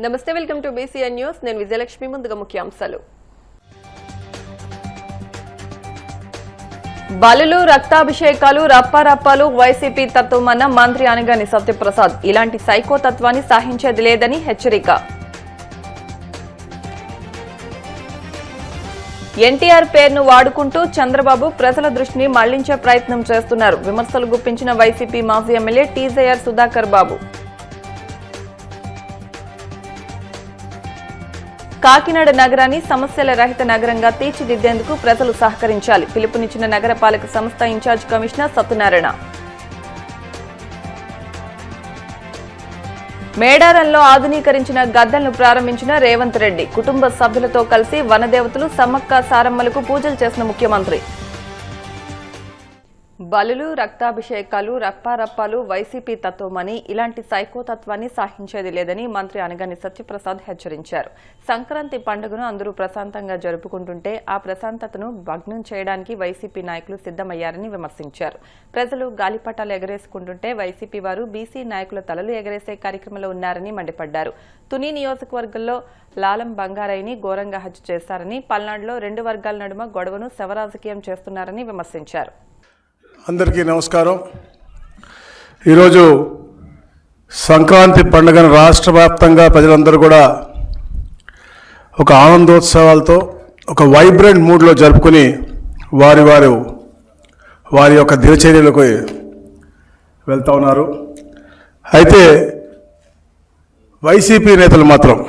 నమస్తే, welcome to BCN news. నేను విజయలక్ష్మి. ముందుగా ముఖ్యాంశాలు. బలులు, రక్తాభిషేకాలు, రప్పారప్పాలు వైసీపీ తత్వమన్న మంత్రి అనగాని సత్యప్రసాద్. ఇలాంటి సైకో తత్వాన్ని సహించేది లేదని హెచ్చరిక. ఎన్టీఆర్ పేరును వాడుకుంటూ చంద్రబాబు ప్రజల దృష్టిని మళ్లించే ప్రయత్నం చేస్తున్నారు. విమర్శలు గుప్పించిన వైసీపీ మాజీ ఎమ్మెల్యే టీజేఆర్ సుధాకర్ బాబు. కాకినాడ నగరాన్ని సమస్యల రహిత నగరంగా తీర్చిదిద్దేందుకు ప్రజలు సహకరించాలి. పిలుపునిచ్చిన నగరపాలక సంస్థ ఇన్ఛార్జ్ కమిషనర్ సత్యనారాయణ. మేడారంలో ఆధునీకరించిన గద్దెలను ప్రారంభించిన రేవంత్ రెడ్డి. కుటుంబ సభ్యులతో కలిసి వనదేవతలు సమ్మక్క సారమ్మలకు పూజలు చేసిన ముఖ్యమంత్రి. బలులు, రక్తాభిషేకాలు, రప్పారప్పాలు వైసీపీ తత్వమని, ఇలాంటి సైకో తత్వాన్ని సహించేది లేదని మంత్రి అనగాని సత్యప్రసాద్ హెచ్చరించారు. సంక్రాంతి పండుగను అందరూ ప్రశాంతంగా జరుపుకుంటుంటే ఆ ప్రశాంతతను భగ్నం చేయడానికి వైసీపీ నాయకులు సిద్దమయ్యారని విమర్శించారు. ప్రజలు గాలిపటాలు ఎగరేసుకుంటుంటే వైసీపీ వారు బీసీ నాయకుల తలలు ఎగరేసే కార్యక్రమంలో ఉన్నారని మండిపడ్డారు. తుని నియోజకవర్గంలో లాలం బంగారయ్యని ఘోరంగా హత్య చేశారని, పల్నాడులో రెండు వర్గాల నడుమ గొడవను శవరాజకీయం చేస్తున్నారని విమర్శించారు. అందరికీ నమస్కారం. ఈరోజు సంక్రాంతి పండుగను రాష్ట్ర వ్యాప్తంగా ప్రజలందరూ కూడా ఒక ఆనందోత్సవాలతో ఒక వైబ్రెంట్ మూడ్లో జరుపుకుని వారి యొక్క దినచర్యలకు వెళ్తూ ఉన్నారు. అయితే వైసీపీ నేతలు మాత్రం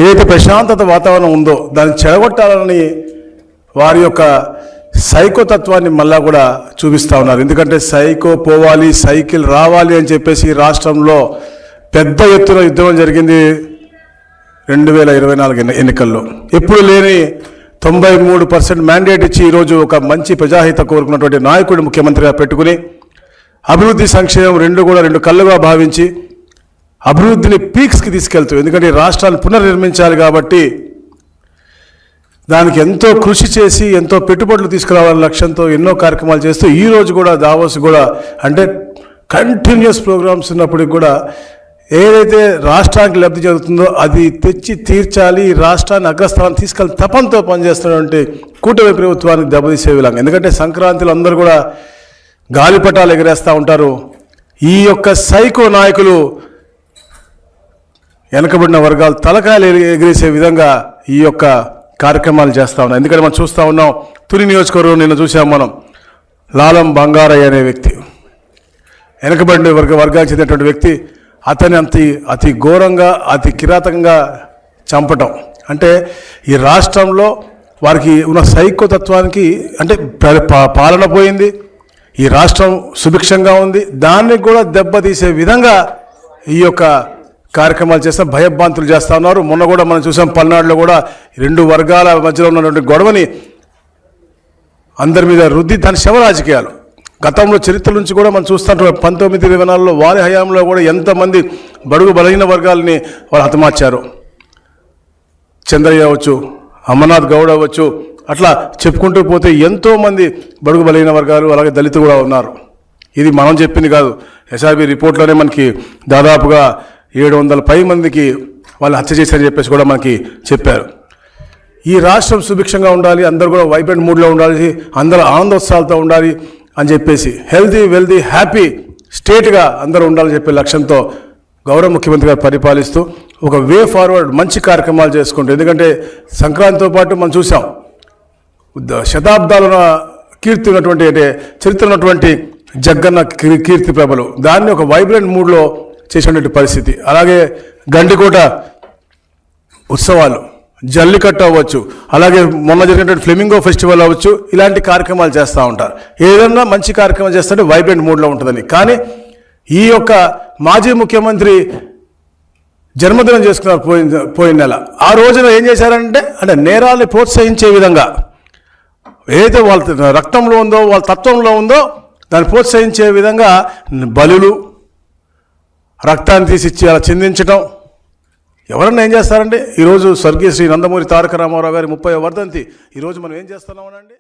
ఏదైతే ప్రశాంతత వాతావరణం ఉందో దాన్ని చెడగొట్టాలని వారి యొక్క సైకో తత్వాన్ని మళ్ళా కూడా చూపిస్తూ ఉన్నారు. ఎందుకంటే సైకో పోవాలి, సైకిల్ రావాలి అని చెప్పేసి రాష్ట్రంలో పెద్ద ఎత్తున యుద్ధం జరిగింది 2024 ఎన్నికల్లో. ఎప్పుడు లేని 93% మ్యాండేట్ ఇచ్చి ఈరోజు ఒక మంచి ప్రజాహిత కోరుకున్నటువంటి నాయకుడు ముఖ్యమంత్రిగా పెట్టుకుని అభివృద్ధి, సంక్షేమం రెండు కళ్ళుగా భావించి అభివృద్ధిని పీక్స్కి తీసుకెళ్తూ, ఎందుకంటే రాష్ట్రాన్ని పునర్నిర్మించాలి కాబట్టి దానికి ఎంతో కృషి చేసి ఎంతో పెట్టుబడులు తీసుకురావాలనే లక్ష్యంతో ఎన్నో కార్యక్రమాలు చేస్తూ ఈరోజు కూడా దావోస్ కూడా అంటే కంటిన్యూస్ ప్రోగ్రామ్స్ ఉన్నప్పటికి కూడా ఏదైతే రాష్ట్రానికి లబ్ధి జరుగుతుందో అది తెచ్చి తీర్చాలి, రాష్ట్రాన్ని అగ్రస్థానం తీసుకెళ్ళి తపంతో పనిచేస్తున్నటువంటి కూటమి ప్రభుత్వానికి దెబ్బతీసే విధంగా. ఎందుకంటే సంక్రాంతిలో అందరూ కూడా గాలిపటాలు ఎగరేస్తూ ఉంటారు. ఈ యొక్క సైకో నాయకులు వెనకబడిన వర్గాలు తలకాయలు ఎగిరేసే విధంగా ఈ యొక్క కార్యక్రమాలు చేస్తూ ఉన్నాం. ఎందుకంటే మనం చూస్తూ ఉన్నాం, తుని నియోజకవర్గం నిన్న చూసాం మనం, లాలం బంగారయ్య అనే వ్యక్తి, వెనకబడిన వర్గానికి చెందినటువంటి వ్యక్తి, అతని అతి ఘోరంగా అతి కిరాతకంగా చంపటం అంటే ఈ రాష్ట్రంలో వారికి ఉన్న సైకోతత్వానికి అంటే పాలన పోయింది, ఈ రాష్ట్రం సుభిక్షంగా ఉంది, దాన్ని కూడా దెబ్బతీసే విధంగా ఈ యొక్క కార్యక్రమాలు చేస్తాం, భయభ్రాంతులు చేస్తూ ఉన్నారు. మొన్న కూడా మనం చూసాం, పల్నాడులో కూడా రెండు వర్గాల మధ్యలో ఉన్నటువంటి గొడవని అందరి మీద రుద్ది దాని శవ రాజకీయాలు. గతంలో చరిత్ర నుంచి కూడా మనం చూస్తుంటాం, 1924లో వారి హయాంలో కూడా ఎంతమంది బడుగు బలహీన వర్గాలని వాళ్ళు హతమార్చారు. చంద్రయ్య అవ్వచ్చు, అమర్నాథ్ గౌడ్ అవ్వచ్చు, అట్లా చెప్పుకుంటూ పోతే ఎంతోమంది బడుగు బలహీన వర్గాలు అలాగే దళితులు కూడా ఉన్నారు. ఇది మనం చెప్పింది కాదు, ఎస్ఆర్బి రిపోర్ట్లోనే మనకి దాదాపుగా 700 మందికి వాళ్ళు హత్య చేశారని చెప్పేసి కూడా మనకి చెప్పారు. ఈ రాష్ట్రం సుభిక్షంగా ఉండాలి, అందరూ కూడా వైబ్రెంట్ మూడ్లో ఉండాలి, అందరూ ఆనందోత్సవాలతో ఉండాలి అని చెప్పేసి హెల్తీ, వెల్తీ, హ్యాపీ స్టేట్గా అందరూ ఉండాలని చెప్పే లక్ష్యంతో గౌరవ ముఖ్యమంత్రి గారు పరిపాలిస్తూ ఒక వే ఫార్వర్డ్ మంచి కార్యక్రమాలు చేసుకుంటూ, ఎందుకంటే సంక్రాంతితో పాటు మనం చూసాం శతాబ్దాల కీర్తి ఉన్నటువంటి అంటే చరిత్ర ఉన్నటువంటి జగ్గన్న కీర్తి ప్రభలు, దాన్ని ఒక వైబ్రెంట్ మూడ్లో చేసినటువంటి పరిస్థితి. అలాగే గండికోట ఉత్సవాలు, జల్లికట్టు అవ్వచ్చు, అలాగే మొన్న జరిగినటువంటి ఫ్లెమింగో ఫెస్టివల్ అవ్వచ్చు, ఇలాంటి కార్యక్రమాలు చేస్తూ ఉంటారు. ఏదైనా మంచి కార్యక్రమం చేస్తుంటే వైబ్రెంట్ మూడ్లో ఉంటుందని. కానీ ఈ యొక్క మాజీ ముఖ్యమంత్రి జన్మదినం చేసుకున్నారు పోయిన నెల. ఆ రోజున ఏం చేశారంటే నేరాల్ని ప్రోత్సహించే విధంగా ఏదైతే వాళ్ళ రక్తంలో ఉందో, వాళ్ళ తత్వంలో ఉందో దాన్ని ప్రోత్సహించే విధంగా బలులు, రక్తాన్ని తీసిచ్చి అలా చిందించడం. ఎవరన్నా ఏం చేస్తారండి? ఈరోజు స్వర్గీయ శ్రీ నందమూరి తారక రామారావు గారి 30వ వర్ధంతి. ఈరోజు మనం ఏం చేస్తున్నామనండి?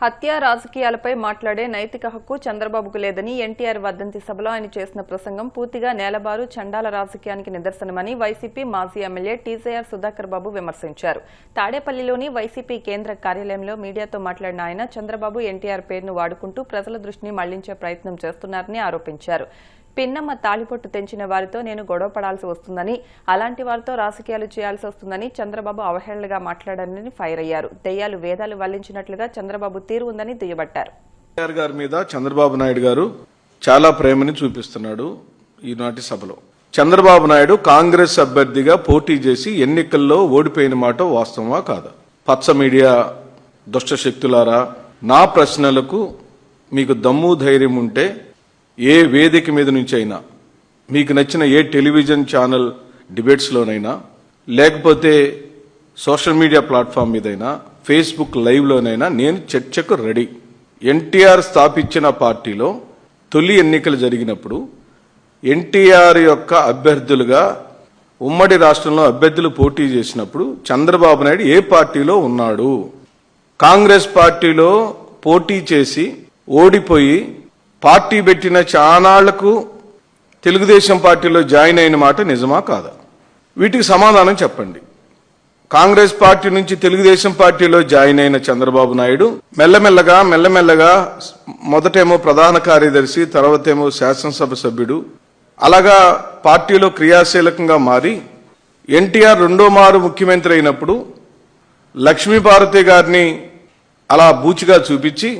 హత్య రాజకీయాలపై మాట్లాడే నైతిక హక్కు చంద్రబాబుకు లేదని ఎన్టీఆర్ వర్ధంతి సభలో ఆయన చేసిన ప్రసంగం పూర్తిగా నేలబారు చండాల రాజకీయానికి నిదర్శనమని వైసీపీ మాజీ ఎమ్మెల్యే టీజేఆర్ సుధాకర్ బాబు విమర్శించారు. తాడేపల్లిలోని వైసీపీ కేంద్ర కార్యాలయంలో మీడియాతో మాట్లాడిన ఆయన చంద్రబాబు ఎన్టీఆర్ పేరును వాడుకుంటూ ప్రజల దృష్టిని మళ్లించే ప్రయత్నం చేస్తున్నారని ఆరోపించారు. పిన్నమ్మ తాళిపొట్టు తెంచిన వారితో నేను గొడవ పడాల్సి వస్తుందని, అలాంటి వారితో రాజకీయాలు చేయాల్సి వస్తుందని చంద్రబాబు అవహేళనగా మాట్లాడారని ఫైర్ అయ్యారు. దెయ్యాలు వేదాలు వల్లించినట్లుగా చంద్రబాబు తీరు ఉందని దుయ్యబట్టారు. ఎన్టీఆర్ గారి మీద చంద్రబాబు నాయుడు గారు చాలా ప్రేమని చూపిస్తున్నాడు. ఈనాటి సభలో చంద్రబాబు నాయుడు కాంగ్రెస్ అభ్యర్థిగా పోటీ చేసి ఎన్నికల్లో ఓడిపోయిన మాట వాస్తవమా కాదా? పచ్చ మీడియా దుష్ట శక్తులారా, నా ప్రశ్నలకు మీకు దమ్ము ధైర్యం ఉంటే ఏ వేదిక మీద నుంచి అయినా, మీకు నచ్చిన ఏ టెలివిజన్ ఛానల్ డిబేట్స్లోనైనా, లేకపోతే సోషల్ మీడియా ప్లాట్ఫామ్ మీదైనా, ఫేస్బుక్ లైవ్లోనైనా నేను చర్చకు రెడీ. ఎన్టీఆర్ స్థాపించిన పార్టీలో తొలి ఎన్నికలు జరిగినప్పుడు ఎన్టీఆర్ యొక్క అభ్యర్థులుగా ఉమ్మడి రాష్ట్రంలో అభ్యర్థులు పోటీ చేసినప్పుడు చంద్రబాబు నాయుడు ఏ పార్టీలో ఉన్నాడు? కాంగ్రెస్ పార్టీలో పోటీ చేసి ఓడిపోయి పార్టీ పెట్టిన చానాళ్లకు తెలుగుదేశం పార్టీలో జాయిన్ అయిన మాట నిజమా కాదా? వీటికి సమాధానం చెప్పండి. కాంగ్రెస్ పార్టీ నుంచి తెలుగుదేశం పార్టీలో జాయిన్ అయిన చంద్రబాబు నాయుడు మెల్లమెల్లగా మొదటేమో ప్రధాన కార్యదర్శి, తర్వాతేమో శాసనసభ సభ్యుడు, అలాగా పార్టీలో క్రియాశీలకంగా మారి ఎన్టీఆర్ రెండో మారు ముఖ్యమంత్రి అయినప్పుడు లక్ష్మీపార్వతి గారిని అలా బూచిగా చూపించి,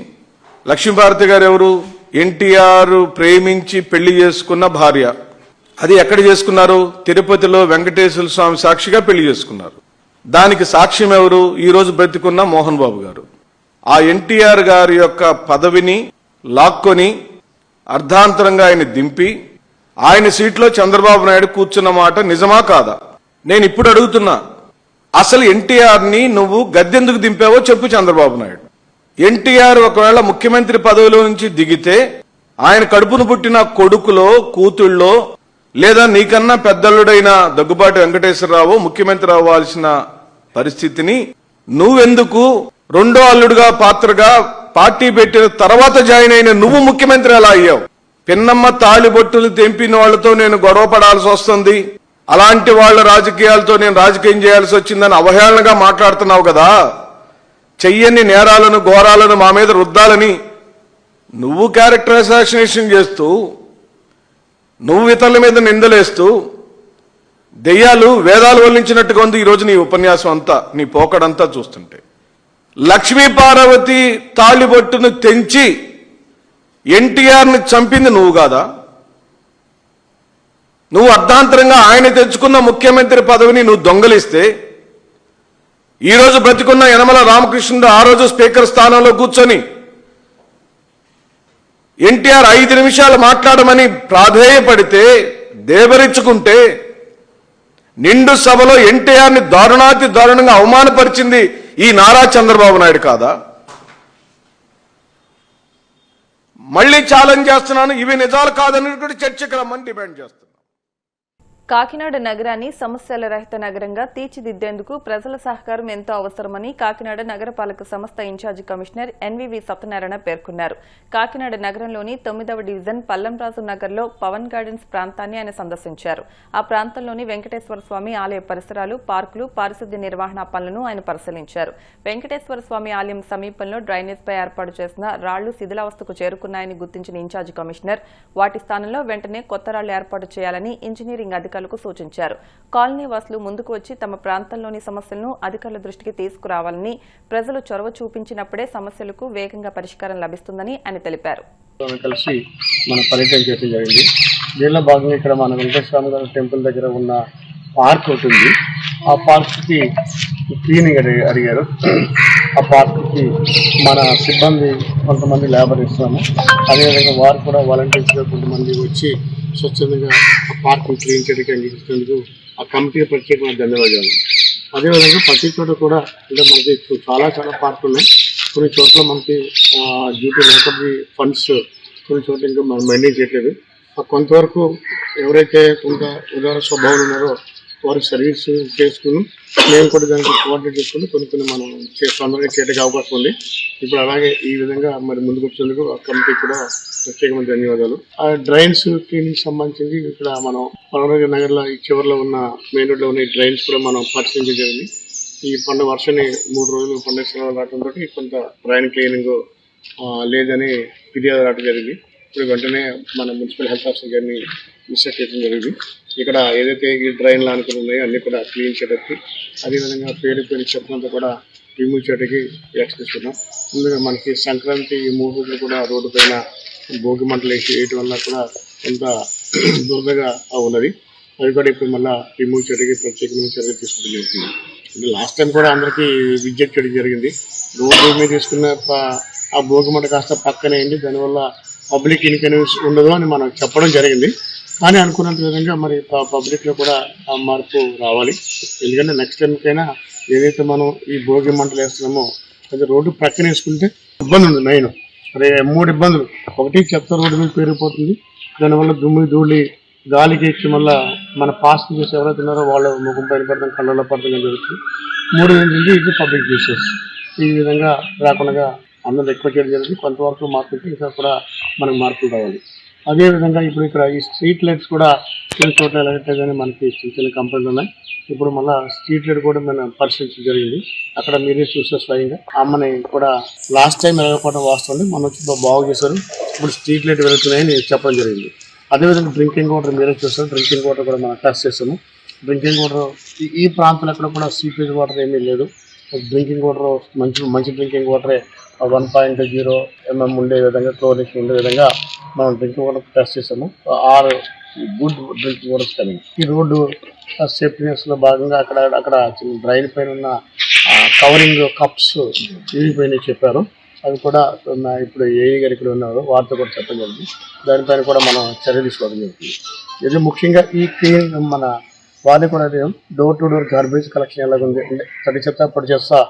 లక్ష్మీపార్వతి గారు ఎవరు? ఎన్టీఆర్ ప్రేమించి పెళ్లి చేసుకున్న భార్య. అది ఎక్కడ చేసుకున్నారు? తిరుపతిలో వెంకటేశ్వర స్వామి సాక్షిగా పెళ్లి చేసుకున్నారు. దానికి సాక్ష్యం ఎవరు? ఈ రోజు బ్రతికున్న మోహన్ బాబు గారు. ఆ ఎన్టీఆర్ గారి యొక్క పదవిని లాక్కొని అర్ధాంతరంగా ఆయన దింపి ఆయన సీట్లో చంద్రబాబు నాయుడు కూర్చున్న మాట నిజమా కాదా? నేను ఇప్పుడు అడుగుతున్నా, అసలు ఎన్టీఆర్ ని నువ్వు గద్దెందుకు దింపావో చెప్పు చంద్రబాబు నాయుడు. ఎన్టీఆర్ ఒకవేళ ముఖ్యమంత్రి పదవిలో నుంచి దిగితే ఆయన కడుపును పుట్టిన కొడుకులో, కూతుళ్ళో, లేదా నీకన్నా పెద్దల్లుడైన దగ్గుబాటి వెంకటేశ్వరరావు ముఖ్యమంత్రి అవ్వాల్సిన పరిస్థితిని నువ్వెందుకు రెండో అల్లుడుగా పాత్రగా పార్టీ పెట్టిన తర్వాత జాయిన్ అయిన నువ్వు ముఖ్యమంత్రి ఎలా అయ్యావు? పిన్నమ్మ తాళిబొట్టులు తెంపిన వాళ్లతో నేను గొడవ పడాల్సి వస్తుంది, అలాంటి వాళ్ల రాజకీయాలతో నేను రాజకీయం చేయాల్సి వచ్చిందని అవహేళనగా మాట్లాడుతున్నావు కదా. చెయ్యని నేరాలను, ఘోరాలను మా మీద రుద్దాలని నువ్వు క్యారెక్టర్ అసాసినేషన్ చేస్తూ, నువ్వు ఇతరుల మీద నిందలేస్తూ, దెయ్యాలు వేదాలు వల్లించినట్టుగా ఉంది ఈరోజు నీ ఉపన్యాసం అంతా, నీ పోకడంతా చూస్తుంటే. లక్ష్మీ పార్వతి తాళిబొట్టును తెంచి ఎన్టీఆర్ని చంపింది నువ్వు కాదా? నువ్వు అర్ధాంతరంగా ఆయన తెచ్చుకున్న ముఖ్యమంత్రి పదవిని నువ్వు దొంగలిస్తే ఈ రోజు బ్రతికున్న యనమల రామకృష్ణుడు ఆ రోజు స్పీకర్ స్థానంలో కూర్చొని ఎన్టీఆర్ 5 నిమిషాలు మాట్లాడమని ప్రాధేయపడితే, దేవరించుకుంటే, నిండు సభలో ఎన్టీఆర్ని దారుణాతి దారుణంగా అవమానపరిచింది ఈ నారా చంద్రబాబు నాయుడు కాదా? మళ్లీ ఛాలెంజ్ చేస్తున్నాను, ఇవి నిజాలు కాదని కూడా చర్చకు రమ్మని డిమాండ్ చేస్తున్నాను. కాకినాడ నగరాన్ని సమస్యల రహిత నగరంగా తీర్చిదిద్దేందుకు ప్రజల సహకారం ఎంతో అవసరమని కాకినాడ నగరపాలక సంస్థ ఇన్ఛార్జి కమిషనర్ ఎన్వీవీ సత్యనారాయణ పేర్కొన్నారు. కాకినాడ నగరంలోని 9వ డివిజన్ పల్లంరాజు నగర్లో పవన్ గార్డెన్స్ ప్రాంతాన్ని ఆయన సందర్శించారు. ఆ ప్రాంతంలోని వెంకటేశ్వర స్వామి ఆలయ పరిసరాలు, పార్కులు, పారిశుద్ధ్య నిర్వహణ పనులను ఆయన పరిశీలించారు. వెంకటేశ్వర స్వామి ఆలయం సమీపంలో డ్రైనేజ్పై ఏర్పాటు చేసిన రాళ్లు శిథిలావస్థకు చేరుకున్నాయని గుర్తించిన ఇన్ఛార్జి కమిషనర్ వాటి స్థానంలో వెంటనే కొత్త రాళ్లు ఏర్పాటు చేయాలని ఇంజనీరింగ్ అధికారులకు సూచించారు. కాలనీ వాసులు ముందుకు వచ్చి తమ ప్రాంతంలోని సమస్యలను అధికారుల దృష్టికి తీసుకురావాలని, ప్రజలు చొరవ చూపించినప్పుడే సమస్యలకు వేగంగా పరిష్కారం లభిస్తుందని ఆయన తెలిపారు. కలిసి మనం పర్యటన చేయడం జరిగింది. దీనిలో భాగంగా ఇక్కడ మన వెంకటేశ్వర స్వామి టెంపుల్ దగ్గర ఉన్న పార్క్ ఉంటుంది. ఆ పార్క్కి క్లీనింగ్ అడిగారు. ఆ పార్క్కి మన సిబ్బంది కొంతమంది లేబర్ ఇస్తాము. అదేవిధంగా వారు కూడా వాలంటీర్స్గా కొంతమంది వచ్చి స్వచ్ఛందంగా ఆ పార్క్ని క్లీన్ చేయడానికి అంగీకరించినందుకు ఆ కమిటీకి ప్రత్యేకమైన ధన్యవాదాలు. అదేవిధంగా ప్రతి చోట కూడా అంటే మనకి చాలా పార్కులు ఉన్నాయి. కొన్ని చోట్ల మనకి డ్యూటీ మేకప్ ఫండ్స్ కొన్ని చోట్ల ఇంకా మనం మెయింటైన్ చేయట్లేదు. కొంతవరకు ఎవరైతే కొంత ఉదార స్వభావాలు ఉన్నారో వారికి సర్వీస్ చేసుకుని మేము కూడా దానికి కోఆర్డినేట్ చేసుకుని కొన్ని మనం తొందరగా చేయడానికి అవకాశం ఉంది. ఇప్పుడు అలాగే ఈ విధంగా మరి ముందుకు వచ్చేందుకు ఆ కమిటీ కూడా ప్రత్యేకమైన ధన్యవాదాలు. ఆ డ్రైన్స్ క్లీనింగ్ సంబంధించి ఇక్కడ మనం పలమనేరు నగర్లో ఈ చివరిలో ఉన్న మెయిన్ రోడ్లో ఉన్న ఈ డ్రైన్స్ కూడా మనం పరిశీలించడం జరిగింది. ఈ పండుగ వర్షాన్ని 3 రోజులు పండుగ సెలవులు రావడంతో కొంత డ్రైన్ క్లీనింగ్ లేదని ఫిర్యాదు రావడం జరిగింది. ఇప్పుడు వెంటనే మన మున్సిపల్ హెల్త్ ఆఫీసర్ గారిని ఇన్స్ట్రక్ట్ చేయడం జరిగింది. ఇక్కడ ఏదైతే ఈ డ్రైన్లు అనుకుని ఉన్నాయో అన్నీ కూడా క్లీన్ చేయడానికి, అదేవిధంగా పేరు చెత్తనంతా కూడా రిమూవ్ చేయడానికి యాక్షన్ తీసుకున్నాం. ముందుగా మనకి సంక్రాంతి 3 రోజులు కూడా రోడ్డు పైన భోగి మంటలు వేయటం వల్ల కూడా కొంత దురదగా ఉన్నది. అది కూడా ఇప్పుడు మళ్ళీ రిమూవ్ చేయడానికి ప్రత్యేకమైన చర్యలు తీసుకోవడం జరుగుతుంది. లాస్ట్ టైం కూడా అందరికీ విజ్ఞప్తి చేయడం జరిగింది. రోడ్డు మీద తీసుకున్న ఆ భోగి మంట కాస్త పక్కనే అయింది, దానివల్ల పబ్లిక్ ఇన్కన్వీనియన్స్ ఉండదు అని మనం చెప్పడం జరిగింది. కానీ అనుకున్నంత విధంగా మరి పబ్లిక్లో కూడా ఆ మార్పు రావాలి. ఎందుకంటే నెక్స్ట్ టైంకైనా ఏదైతే మనం ఈ భోగి మంటలు వేస్తున్నామో అది రోడ్డు ప్రక్కన వేసుకుంటే ఇబ్బంది ఉంది. మెయిన్ అదే 3 ఇబ్బందులు. ఒకటి, చెత్త రోడ్డు మీద పెరిగిపోతుంది, దానివల్ల దుమ్ము ధూళి గాలికి ఎక్కి మళ్ళీ మన పాసెంజర్స్ ఎవరైతే ఉన్నారో వాళ్ళ ముఖం పైన పడతాం, కళ్ళలో పడతాం జరుగుతుంది. 3 ఏంటంటే ఇది పబ్లిక్ యూసెస్. ఈ విధంగా రాకుండా అందరూ ఎక్కువ చేయడం జరిగింది. కొంతవరకు మార్పు ఇంకా కూడా మనకు మార్పులు రావాలి. అదేవిధంగా ఇప్పుడు ఇక్కడ ఈ స్ట్రీట్ లైట్స్ కూడా కొన్ని చోట్ల ఎలాగైతే మనకి చిన్న కంప్లైంట్లు ఉన్నాయి. ఇప్పుడు మళ్ళీ స్ట్రీట్ లైట్ కూడా మనం పరిశీలించడం జరిగింది. అక్కడ మీరే చూసే స్వయంగా అమ్మని కూడా లాస్ట్ టైం ఎలాగపోవడం వాస్తవం మనం వచ్చి బాగు చేశారు. ఇప్పుడు స్ట్రీట్ లైట్ వెళ్తున్నాయని చెప్పడం జరిగింది. అదేవిధంగా డ్రింకింగ్ వాటర్ మీరే చూస్తారు. డ్రింకింగ్ వాటర్ కూడా మనం టెస్ట్ చేస్తాము. డ్రింకింగ్ వాటర్ ఈ ప్రాంతంలో ఎక్కడ కూడా సీపేజ్ వాటర్ ఏమీ లేదు. డ్రింకింగ్ వాటర్ మంచి డ్రింకింగ్ వాటరే 1.0 mm ఉండే విధంగా, క్లోరినేషన్ ఉండే విధంగా మనం డ్రింకింగ్ వాటర్ టెస్ట్ చేసాము. 6 గుడ్ డ్రింకింగ్ వాటర్స్ కమింగ్. ఈ రోడ్డు సేఫ్టీనెస్లో భాగంగా అక్కడ చిన్న డ్రైన్ పైన ఉన్న కవరింగ్ కప్స్ విరిగిపోయినాయి చెప్పారు. అది కూడా ఇప్పుడు ఏఈ గారు ఇక్కడ ఉన్నారు, వారితో కూడా చెప్పడం జరిగింది. దానిపైన కూడా మనం చర్య తీసుకోవడం జరుగుతుంది. ఇది ముఖ్యంగా ఈ క్లీన్ మన వాళ్ళు కూడా door to door garbage collection ఎలాగుంది అంటే తడి చెత్త పొడి చెత్త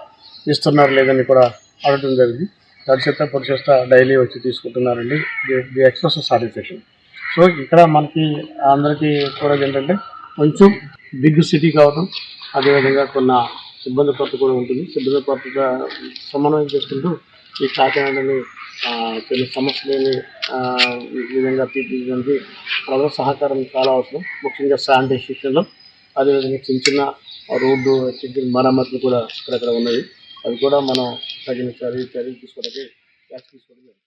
ఇస్తున్నారు లేదని కూడా అడగడం జరిగింది. తడి చెత్త పొడి చెత్త డైలీ వచ్చి తీసుకుంటున్నారండి. The express satisfaction. సో ఇక్కడ మనకి అందరికీ కూడా ఏంటంటే కొంచెం బిగ్ సిటీ కావడం, అదేవిధంగా కొన్ని సిబ్బంది కొరత కూడా ఉంటుంది. సిబ్బంది కొరతగా సమన్వయం చేసుకుంటూ ఈ కాకినాడని కొన్ని సమస్యలని ఈ విధంగా తీర్చిదిద్దడానికి ప్రజల సహకారం చాలా అవసరం. ముఖ్యంగా శానిటైజేషన్లో, అదేవిధంగా చిన్న రోడ్డు మరమ్మతులు కూడా ఇక్కడక్కడ ఉన్నవి. అవి కూడా మనం తగిన చర్యలు తీసుకోవడానికి తీసుకోవడం.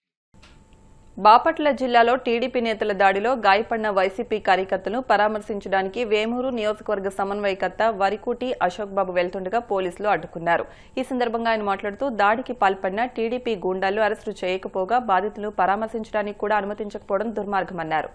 బాపట్ల జిల్లాలో టీడీపీ నేతల దాడిలో గాయపడిన వైసీపీ కార్యకర్తలను పరామర్శించడానికి వేమూరు నియోజకవర్గ సమన్వయకర్త వరికుటి అశోక్ బాబు వెళ్తుండగా పోలీసులు అడ్డుకున్నారు. ఈ సందర్భంగా ఆయన మాట్లాడుతూ దాడికి పాల్పడిన టీడీపీ గూండాలు అరెస్టు చేయకపోగా బాధితులను పరామర్శించడానికి కూడా అనుమతించకపోవడం దుర్మార్గమన్నారు.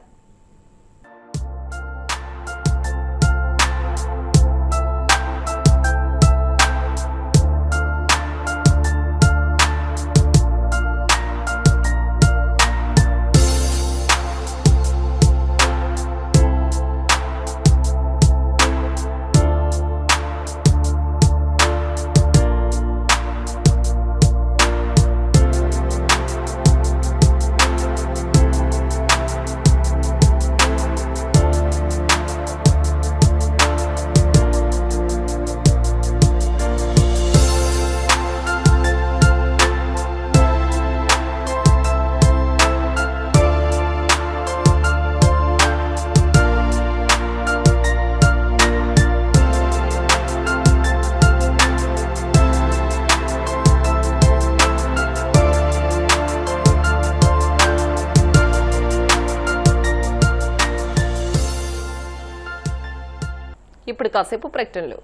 ఇప్పుడు కాసేపు ప్రకటనలు.